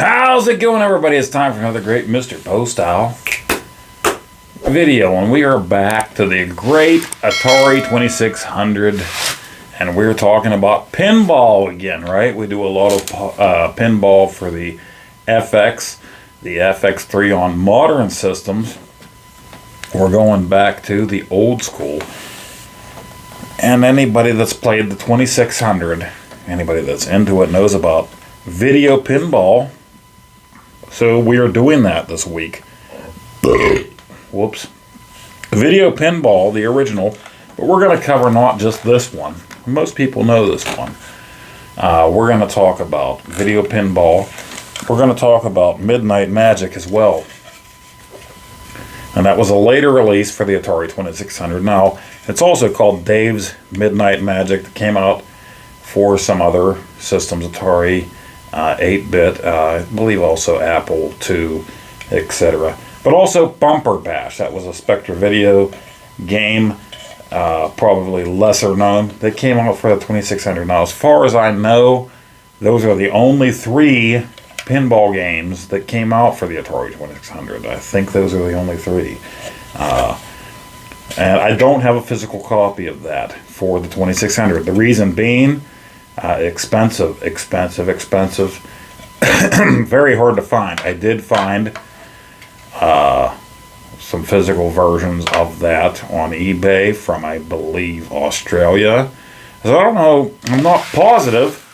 How's it going, everybody? It's time for another great Mr. Poestyle video, and we are back to the great Atari 2600, and we're talking about pinball again, right? We do a lot of pinball for the FX, the FX3 on modern systems. We're going back to the old school, and anybody that's played the 2600, anybody that's into it knows about video pinball. So we are doing that this week. Whoops. Video pinball, the original, but we're going to cover not just this one. Most people know this one. We're going to talk about video pinball. We're going to talk about Midnight Magic as well. And that was a later release for the Atari 2600. Now, it's also called Dave's Midnight Magic. That came out for some other systems, Atari 8-bit, I believe also Apple II, etc. But also Bumper Bash. That was a Spectre Video game, probably lesser known, that came out for the 2600. Now, as far as I know, those are the only three pinball games that came out for the Atari 2600. I think those are the only three. And I don't have a physical copy of that for the 2600. The reason being, expensive. Very hard to find. I did find some physical versions of that on eBay from, I believe, Australia. So I don't know. I'm not positive.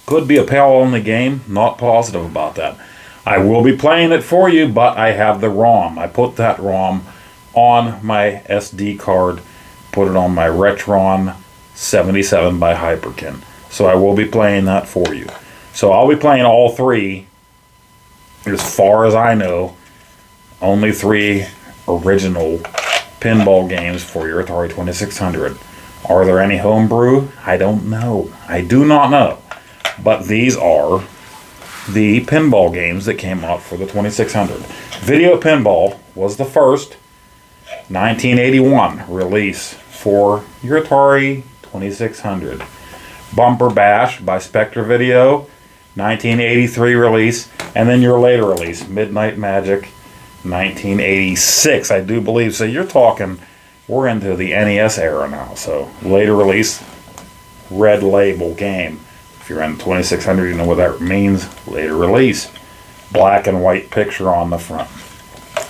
Could be a PAL-only game. Not positive about that. I will be playing it for you, but I have the ROM. I put that ROM on my SD card. Put it on my Retron 77 by Hyperkin. So I will be playing that for you. So I'll be playing all three, as far as I know, only three original pinball games for your Atari 2600. Are there any homebrew? I don't know. I do not know. But these are the pinball games that came out for the 2600. Video Pinball was the first 1981 release for your Atari 2600. Bumper Bash by Spectre Video, 1983 release, and then your later release, Midnight Magic, 1986, I do believe. So you're talking, we're into the NES era now. So later release, red label game. If you're in 2600, you know what that means. Later release, black and white picture on the front.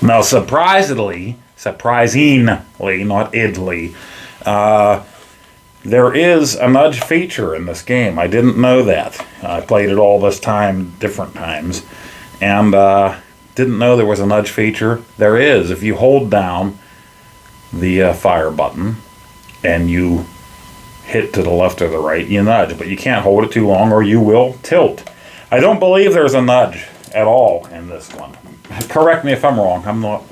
Now, surprisingly, not idly, there is a nudge feature in this game. I didn't know that. I played it all this time, different times, and didn't know there was a nudge feature. There is. If you hold down the fire button and you hit to the left or the right, you nudge, but you can't hold it too long or you will tilt. I don't believe there's a nudge at all in this one. Correct me if I'm wrong. I'm not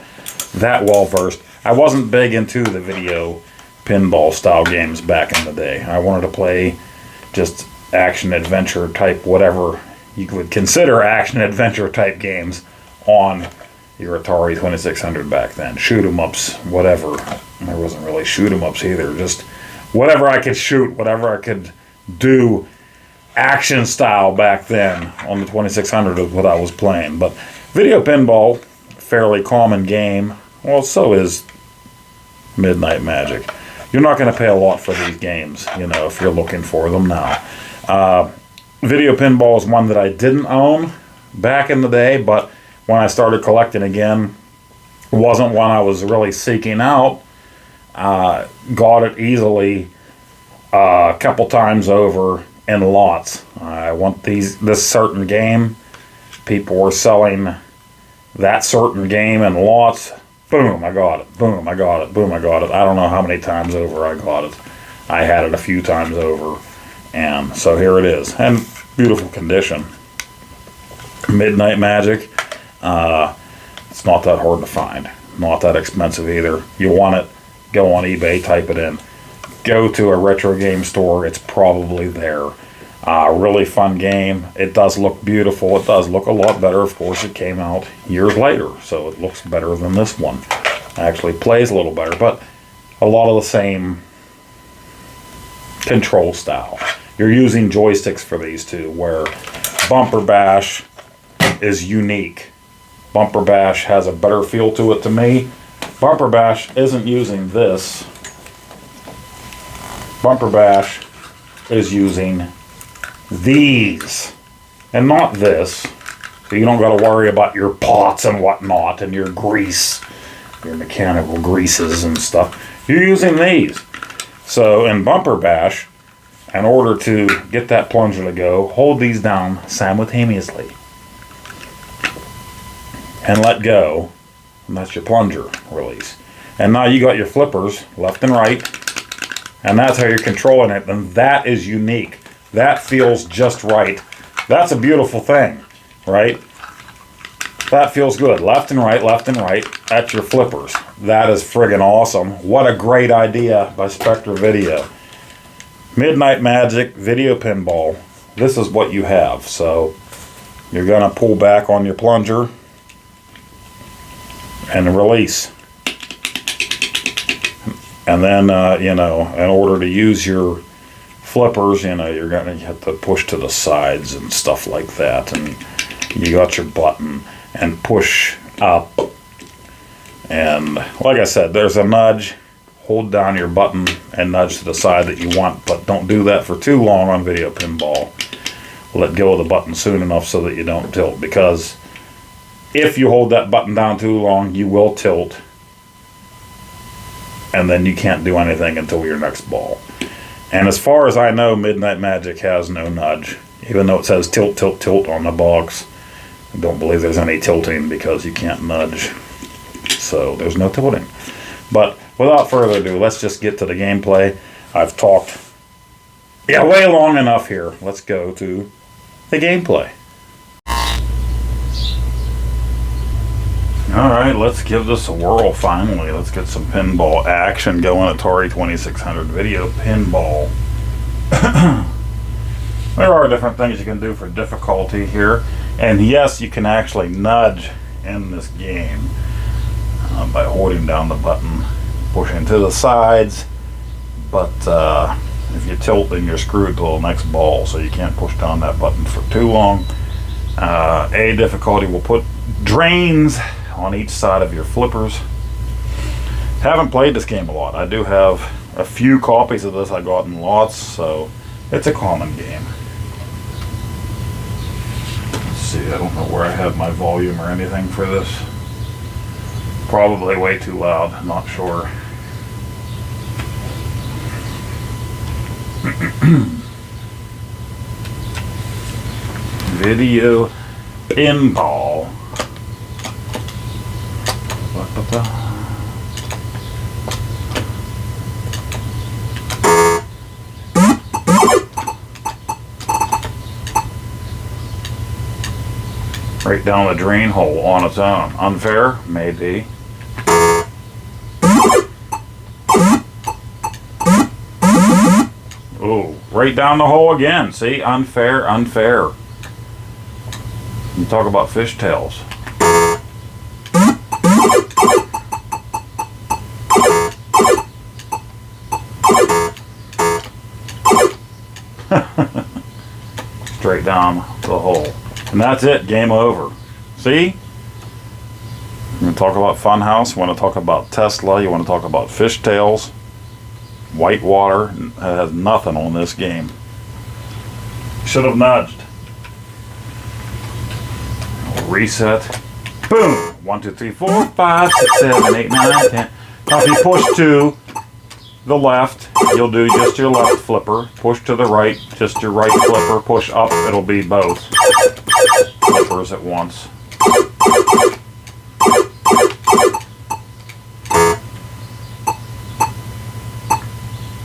that well versed. I wasn't big into the video pinball style games back in the day. I wanted to play just action adventure type, whatever you would consider action adventure type games on your Atari 2600 back then. Shoot 'em ups, whatever. There wasn't really shoot 'em ups either. Just whatever I could shoot, whatever I could do action style back then on the 2600 is what I was playing. But video pinball, fairly common game. Well, so is Midnight Magic. You're not going to pay a lot for these games, you know, if you're looking for them now. Video pinball is one that I didn't own back in the day, but when I started collecting again, it wasn't one I was really seeking out. Got it easily a couple times over in lots. I want this certain game. People were selling that certain game in lots. Boom, I got it. Boom, I got it. Boom, I got it. I don't know how many times over I got it. I had it a few times over. And so here it is. And beautiful condition. Midnight Magic. It's not that hard to find. Not that expensive either. You want it, go on eBay, type it in. Go to a retro game store. It's probably there. Really fun game. It does look beautiful. It does look a lot better. Of course, it came out years later, so it looks better than this one. Actually plays a little better, but a lot of the same control style. You're using joysticks for these two, where Bumper Bash is unique. Bumper Bash has a better feel to it to me. Bumper Bash isn't using this. Bumper Bash is using these and not this. So you don't got to worry about your pots and whatnot and your grease, your mechanical greases and stuff. You're using these. So in Bumper Bash, in order to get that plunger to go, hold these down simultaneously and let go, and that's your plunger release. And now you got your flippers left and right, and that's how you're controlling it, and that is unique. That feels just right. That's a beautiful thing, right? That feels good. Left and right, that's your flippers. That is friggin' awesome. What a great idea by Spectre Video. Midnight Magic Video Pinball. This is what you have. So you're gonna pull back on your plunger and release. And then, you know, in order to use your flippers, you know, you're gonna have to push to the sides and stuff like that. And you got your button and push up. And like I said, there's a nudge. Hold down your button and nudge to the side that you want, but don't do that for too long on Video Pinball. Let go of the button soon enough so that you don't tilt, because if you hold that button down too long, you will tilt, and then you can't do anything until your next ball. And as far as I know, Midnight Magic has no nudge, even though it says tilt, tilt, tilt on the box. I don't believe there's any tilting because you can't nudge, so there's no tilting. But without further ado, let's just get to the gameplay. I've talked way long enough here. Let's go to the gameplay. Alright, let's give this a whirl finally. Let's get some pinball action going. Atari 2600 Video Pinball. There are different things you can do for difficulty here. And yes, you can actually nudge in this game by holding down the button, pushing to the sides. But if you tilt, then you're screwed till the next ball, so you can't push down that button for too long. A difficulty will put drains on each side of your flippers. Haven't played this game a lot. I do have a few copies of this I got in lots, so it's a common game. Let's see, I don't know where I have my volume or anything for this. Probably way too loud, I'm not sure. Video Pinball. Right down the drain hole on its own. Unfair? Maybe. Oh, right down the hole again. See? Unfair, unfair. You talk about fishtails. Straight down the hole. And that's it. Game over. See? You want to talk about Funhouse? You want to talk about Tesla? You want to talk about fishtails? Whitewater? It has nothing on this game. Should have nudged. Reset. Boom! 1, 2, 3, 4, 5, 6, 7, 8, 9, 10. Now if you push to the left, you'll do just your left flipper. Push to the right, just your right flipper. Push up, it'll be both flippers at once.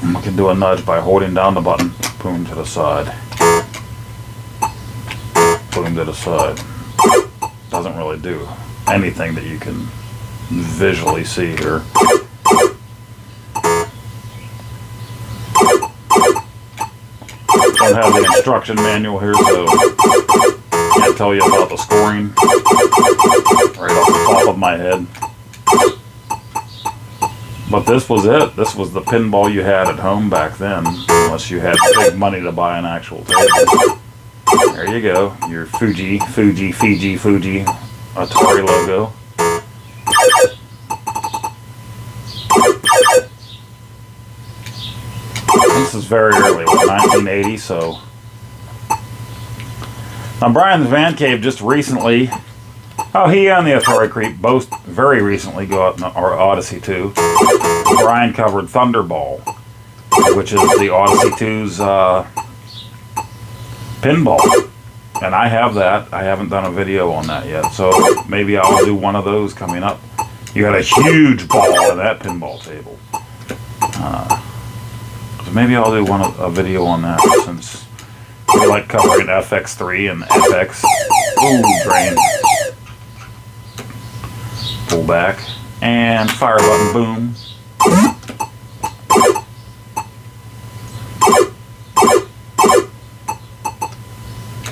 And we can do a nudge by holding down the button. Boom to the side. Boom to the side. Doesn't really do anything that you can visually see here. Don't have the instruction manual here, so can't tell you about the scoring right off the top of my head. But this was it. This was the pinball you had at home back then, unless you had big money to buy an actual table. There you go. Your Fiji Atari logo. This is very early, 1980, so. Now, Brian's Van Cave just recently, he and the Atari Creep both very recently go out in our Odyssey 2. Brian covered Thunderball, which is the Odyssey 2's pinball. And I have that. I haven't done a video on that yet, so maybe I'll do one of those coming up. You got a huge ball in that pinball table. So maybe I'll do a video on that, since we like covering FX3 and FX. Ooh, drain. Pull back. And fire button, boom.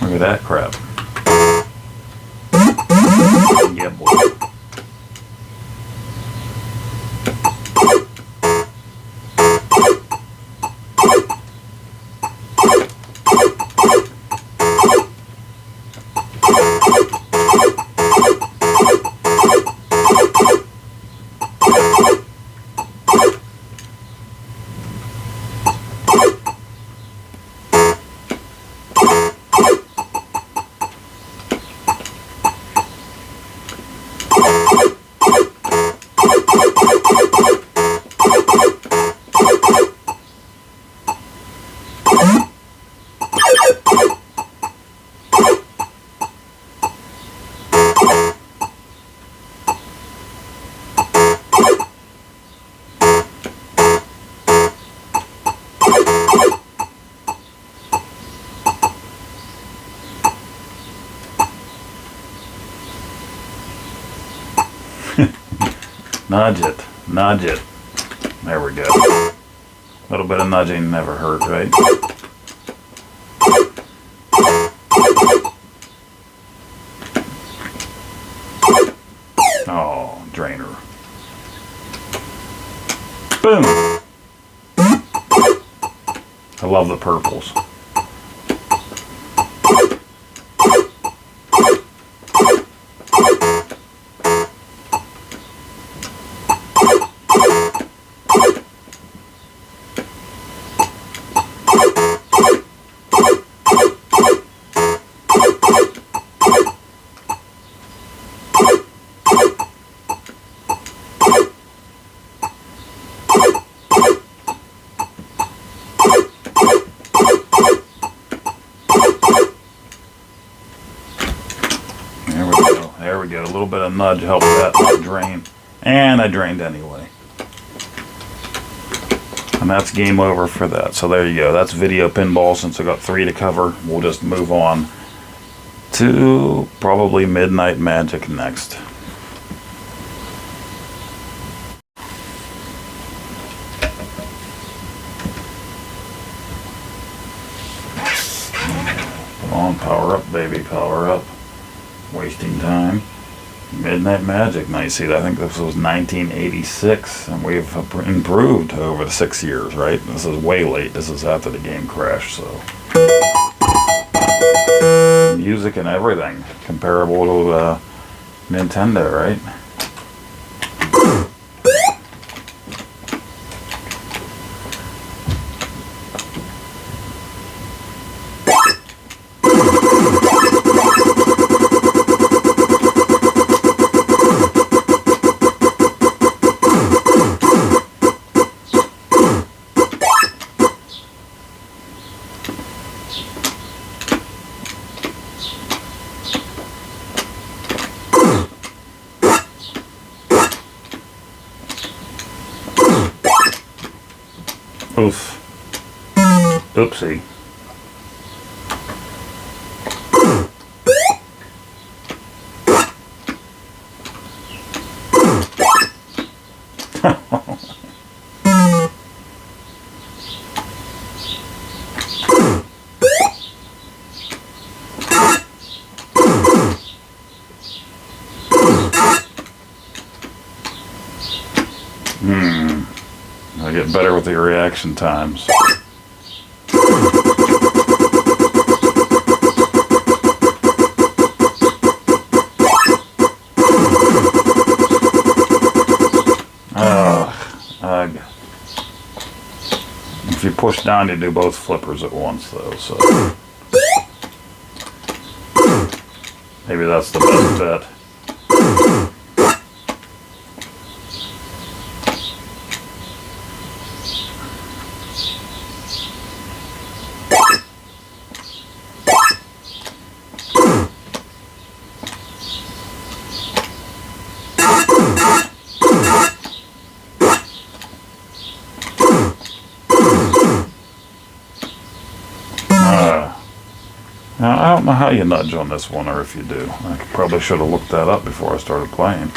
Look at that crap. Yeah, boy. Nudge it. There we go. A little bit of nudging never hurt, right? Oh, drainer. Boom! I love the purples. There we go. A little bit of nudge helped that not drain. And I drained anyway. And that's game over for that. So there you go. That's video pinball. Since I got 3 to cover, we'll just move on to probably Midnight Magic next. Come on, power up, baby, power up. Wasting time. Midnight Magic. Now you see, I think this was 1986, and we've improved over the 6 years, right? This is way late. This is after the game crashed, so. Music and everything. Comparable to Nintendo, right? Oof. Oopsie. I get better with the reaction times. push down, you do both flippers at once, though. So maybe that's the best bet. Now, I don't know how you nudge on this one, or if you do. I probably should have looked that up before I started playing.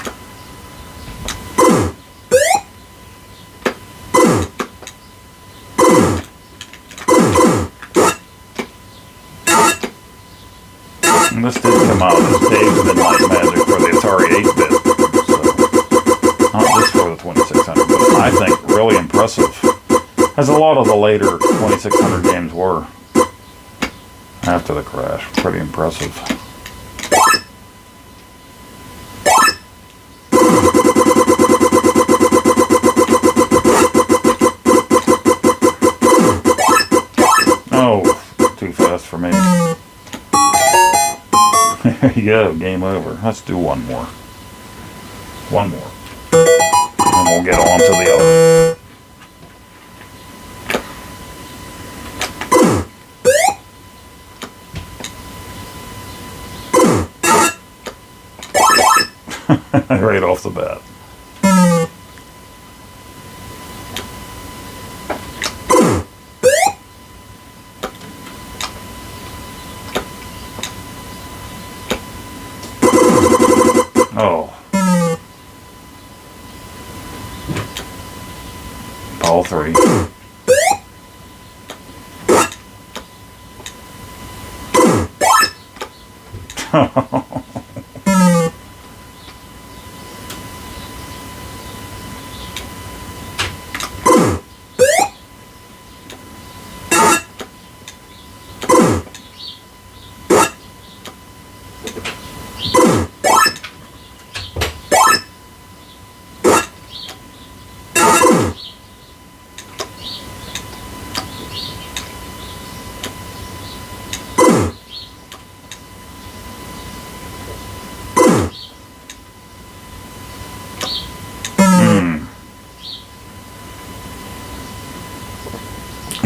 And this did come out as Dave's Midnight Magic for the Atari 8-bit, so not just for the 2600, but I think really impressive, as a lot of the later 2600 games were. After the crash, pretty impressive. Oh, too fast for me. There you go, game over. Let's do one more. One more. And we'll get on to the other. Right off the bat. Oh. All three.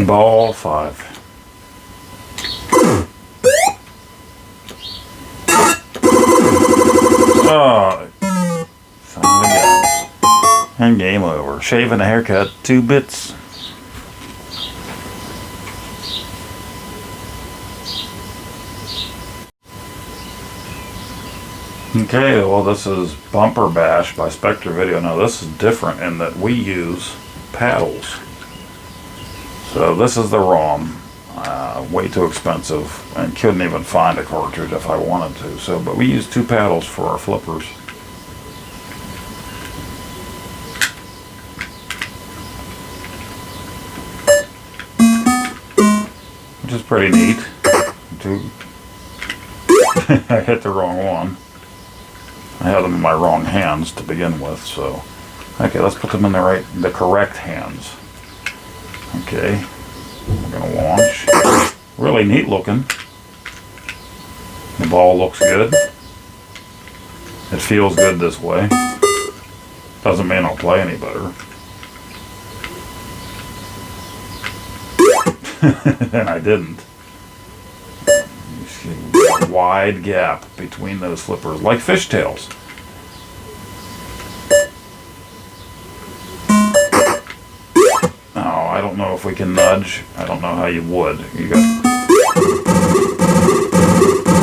Ball 5. Oh, son of a gun. And game over. Shave and a haircut, 2 bits. Okay, well, this is Bumper Bash by Spectre Video. Now, this is different in that we use paddles. So this is the ROM, way too expensive, and couldn't even find a cartridge if I wanted to. So, but we use 2 paddles for our flippers. Which is pretty neat. I hit the wrong one. I had them in my wrong hands to begin with, so okay, let's put them in the correct hands. Okay, we're going to launch. Really neat looking. The ball looks good. It feels good this way. Doesn't mean I'll play any better. And I didn't. You see a wide gap between those flippers, like fishtails. I don't know if we can nudge. I don't know how you would. You got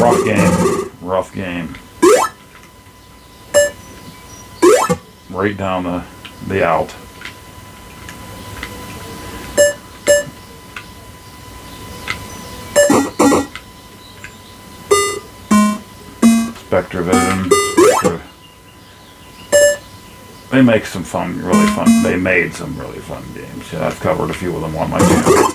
rough game. Rough game. Right down the out. Spectre Vision. Spectre. They make some fun, really fun. They made some really fun games. Yeah, I've covered a few of them on my channel.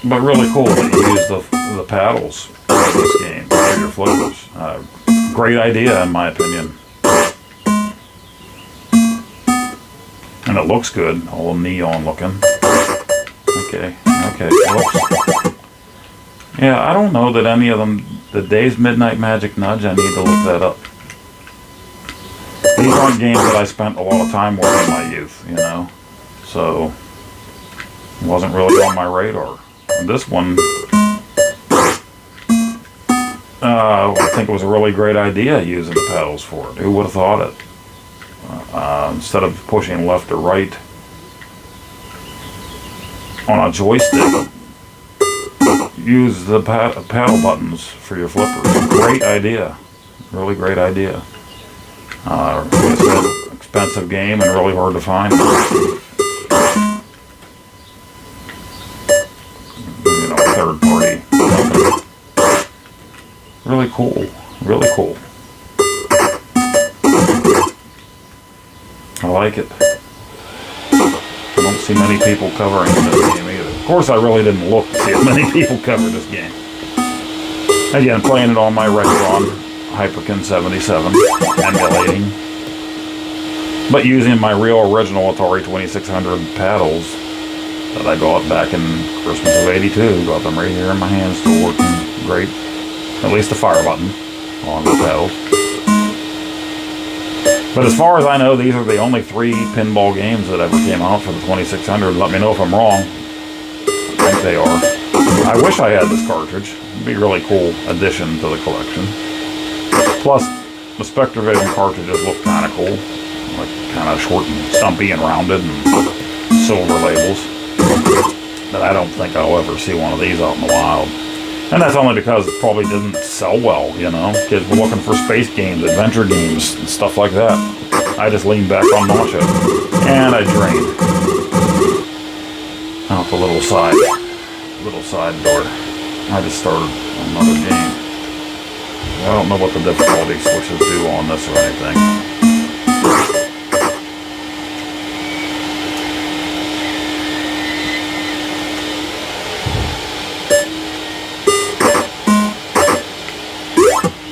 But really cool that you use the paddles for this game, for your flippers. Great idea, in my opinion. And And it looks good, all neon looking. Okay, whoops. Yeah, I don't know that any of them, the Dave's Midnight Magic Nudge, I need to look that up. These aren't games that I spent a lot of time with in my youth, you know, so it wasn't really on my radar. And this one, I think it was a really great idea using the pedals for it. Who would have thought it? Instead of pushing left or right on a joystick, use the paddle buttons for your flippers. Great idea. Really great idea. It's an expensive game and really hard to find. You know, third party. Really cool. Really cool. I like it. I don't see many people covering this game either. Of course, I really didn't look to see if many people covered this game. Again, playing it on my Retron Hyperkin 77, emulating. But using my real original Atari 2600 paddles that I got back in Christmas of '82. Got them right here in my hand, still working great. At least the fire button on the pedals. But as far as I know, these are the only 3 pinball games that ever came out for the 2600. Let me know if I'm wrong. I think they are. I wish I had this cartridge. It'd be a really cool addition to the collection. Plus, the Spectravision cartridges look kind of cool. Like kind of short and stumpy and rounded and silver labels. But I don't think I'll ever see one of these out in the wild. And that's only because it probably didn't sell well, you know. Kids were looking for space games, adventure games, and stuff like that. I just leaned back on Nacho. And I drained out the little side door. I just started another game. I don't know what the difficulty switches do on this or anything.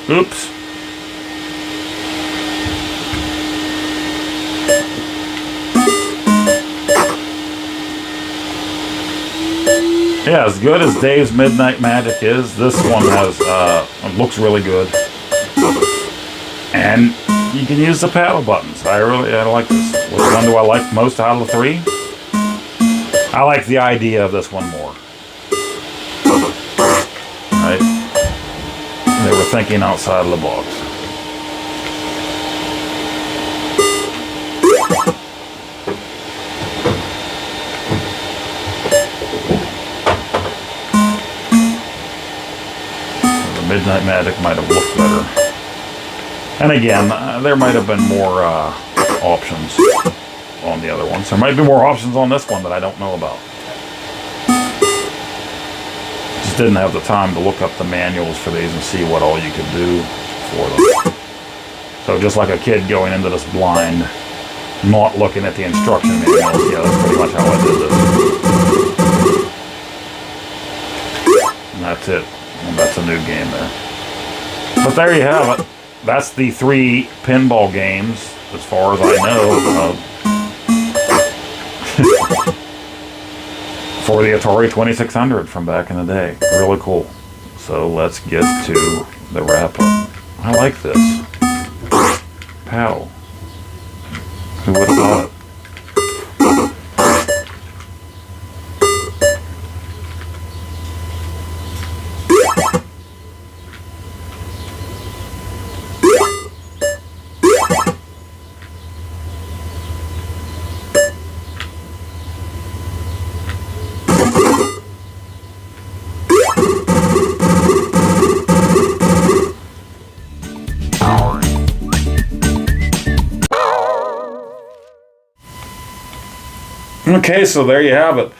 Oops. Yeah, as good as Dave's Midnight Magic is, this one has, looks really good. And you can use the paddle buttons. I like this. Which one do I like most out of the 3? I like the idea of this one more. Right? They were thinking outside of the box. The Midnight Magic might have looked better. And again, there might have been more options on the other ones. There might be more options on this one that I don't know about. Just didn't have the time to look up the manuals for these and see what all you could do for them. So just like a kid going into this blind, not looking at the instruction manuals, yeah, that's pretty much how I did this. And that's it. And that's a new game there. But there you have it. That's the 3 pinball games, as far as I know, for the Atari 2600 from back in the day. Really cool. So let's get to the wrap-up. I like this. Paddle. Who would have thought it? Okay, so there you have it.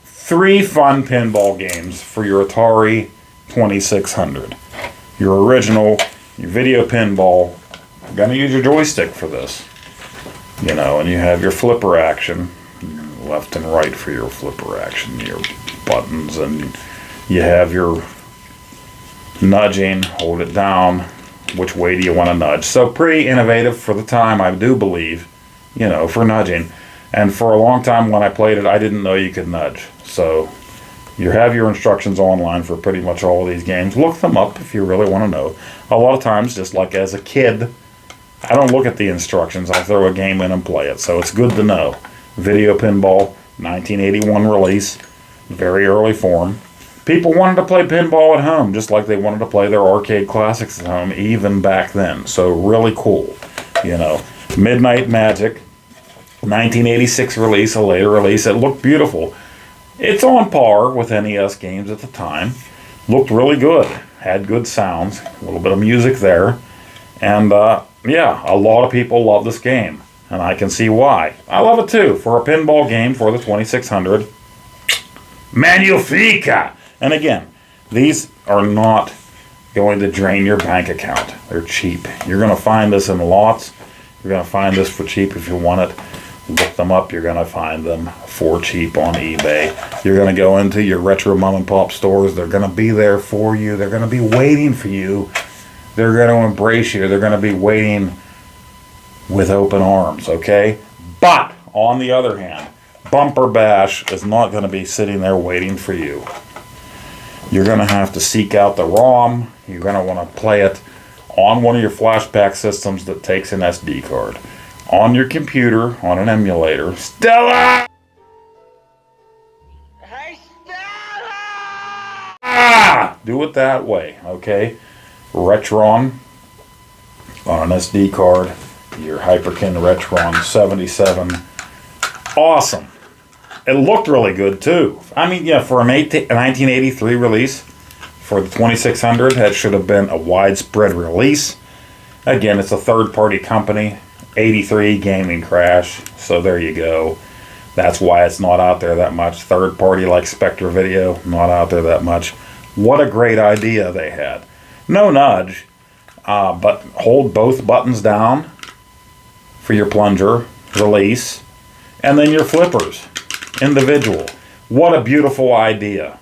3 fun pinball games for your Atari 2600. Your original, your video pinball. You're going to use your joystick for this. You know, and you have your flipper action. Left and right for your flipper action. Your buttons, and you have your nudging. Hold it down. Which way do you want to nudge? So pretty innovative for the time, I do believe. You know, for nudging. And for a long time when I played it, I didn't know you could nudge. So you have your instructions online for pretty much all of these games. Look them up if you really want to know. A lot of times, just like as a kid, I don't look at the instructions. I throw a game in and play it. So it's good to know. Video Pinball, 1981 release, very early form. People wanted to play pinball at home, just like they wanted to play their arcade classics at home, even back then. So really cool, you know. Midnight Magic, 1986 release, a later release. It looked beautiful. It's on par with NES games at the time. Looked really good. Had good sounds. A little bit of music there. And, yeah, a lot of people love this game. And I can see why. I love it too. For a pinball game for the 2600. Magnifica! And again, these are not going to drain your bank account. They're cheap. You're going to find this in lots. You're going to find this for cheap if you want it. Look them up. You're going to find them for cheap on eBay. You're going to go into your retro mom and pop stores. They're going to be there for you. They're going to be waiting for you. They're going to embrace you. They're going to be waiting with open arms, okay? But, on the other hand, Bumper Bash is not going to be sitting there waiting for you. You're going to have to seek out the ROM. You're going to want to play it on one of your flashback systems that takes an SD card. On your computer, on an emulator. Stella! Hey, Stella! Ah! Do it that way, okay? Retron on an SD card. Your Hyperkin Retron 77. Awesome. It looked really good too. I mean, yeah, for a 1983 release, for the 2600, that should have been a widespread release. Again, it's a third-party company. 83 gaming crash, so there you go. That's why it's not out there that much. Third-party like Spectre Video, not out there that much. What a great idea they had. No nudge, but hold both buttons down for your plunger, release, and then your flippers. Individual. What a beautiful idea.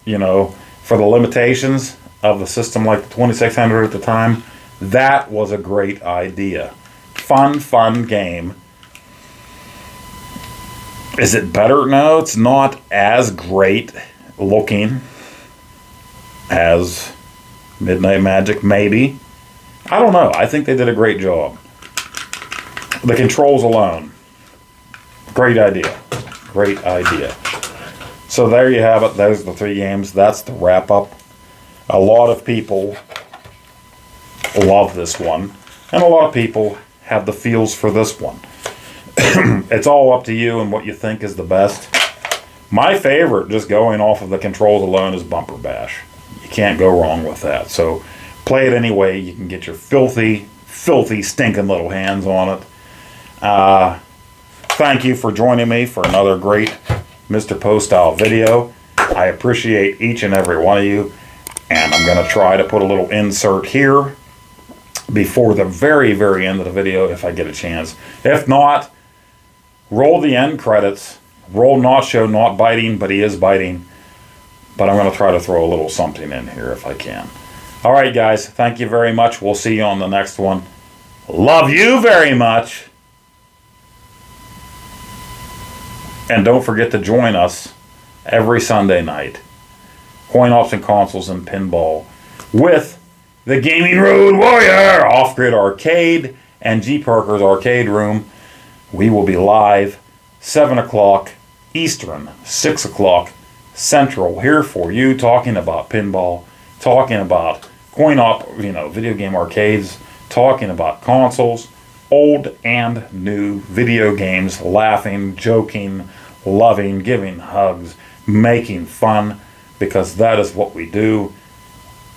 You know, for the limitations of the system like the 2600 at the time, that was a great idea. Fun game. Is it better? No, it's not as great looking as Midnight Magic, maybe. I don't know. I think they did a great job. The controls alone. Great idea. Great idea. So there you have it. Those are the 3 games. That's the wrap up. A lot of people love this one. And a lot of people have the feels for this one. It's all up to you and what you think is the best. My favorite, just going off of the controls alone, is Bumper Bash. You can't go wrong with that. So play it anyway. You can get your filthy, stinking little hands on it. Thank you for joining me for another great Mr. Poestyle video. I appreciate each and every one of you. And I'm going to try to put a little insert here before the very end of the video if I get a chance. If not, roll the end credits. Roll Nacho not biting, but he is biting. But I'm going to try to throw a little something in here if I can. Alright guys, thank you very much. We'll see you on the next one. Love you very much. And don't forget to join us every Sunday night. Coin-ops and consoles and pinball with the Gaming Road Warrior, Off-Grid Arcade, and G. Parker's Arcade Room. We will be live 7 o'clock Eastern, 6 o'clock Central, here for you, talking about pinball, talking about coin-op, video game arcades, talking about consoles, old and new video games, laughing, joking, loving, giving hugs, making fun, because that is what we do.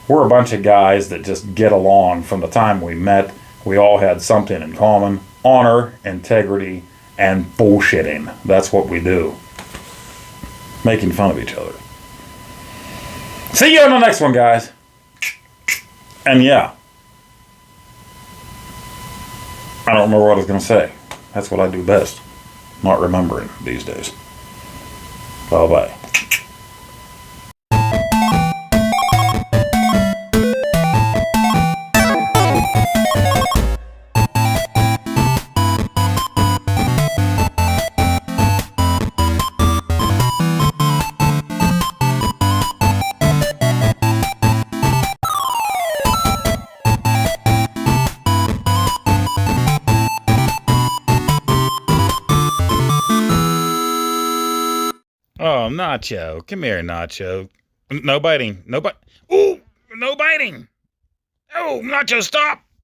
We're a bunch of guys that just get along. From the time we met, we all had something in common: honor, integrity, and bullshitting. That's what we do. Making fun of each other. See you on the next one, guys. And yeah, I don't remember what I was going to say. That's what I do best. Not remembering these days. Bye-bye. Oh, Nacho. Come here, Nacho. No biting. No bite. Ooh, no biting. Oh, Nacho, stop.